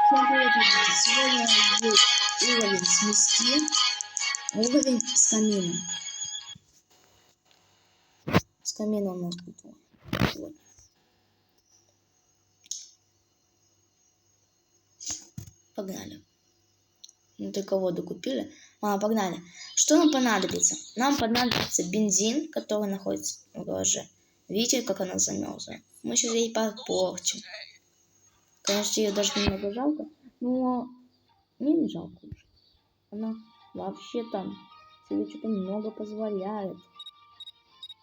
Всем привет, ребята! Сегодня будет уровень смести, уровень с камином. С камина у нас будет вот. Погнали. Ну, только воду купили. Погнали. Что нам понадобится? Нам понадобится бензин, который находится в гараже. Видите, как она замерзла? Мы сейчас ей подпорчим. Конечно, ее даже немного жалко, но мне не жалко уже. Она вообще там себе что-то много позволяет.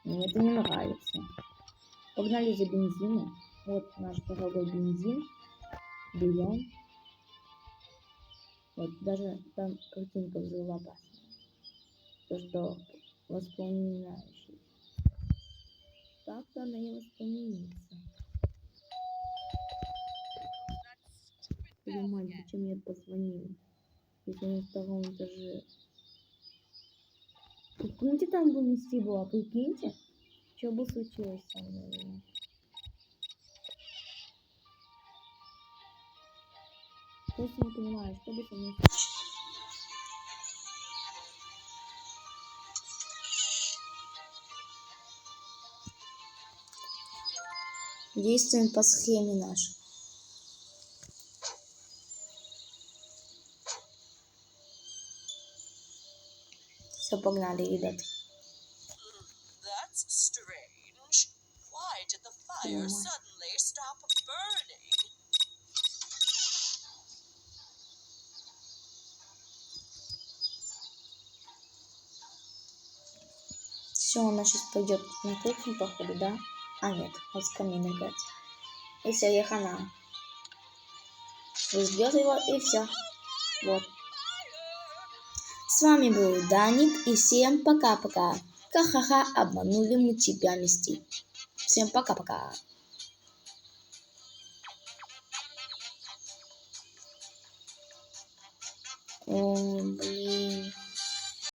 Мне это не нравится. Погнали за бензином. Вот наш дорогой бензин. Берем. Вот даже там картинка взрывоопасная. То, что воспламеняющий. Так-то она и воспламенится. Понимаете, зачем я позвонила? Если на втором этаже. Прикиньте, там бы мести была, прикиньте. Что бы случилось со мной? Просто не понимаю, что бы со мной случилось. Действуем по схеме нашей. Все, погнали, ребят. Все, она сейчас пойдет на кухню, походу, да? А, нет, вот с камина играть. И все, я хана. Ждет его, и все. Вот. С вами был Даник, и всем пока-пока. Ха-ха-ха, обманули мы тебя, Мисти. Всем пока-пока. О, блин.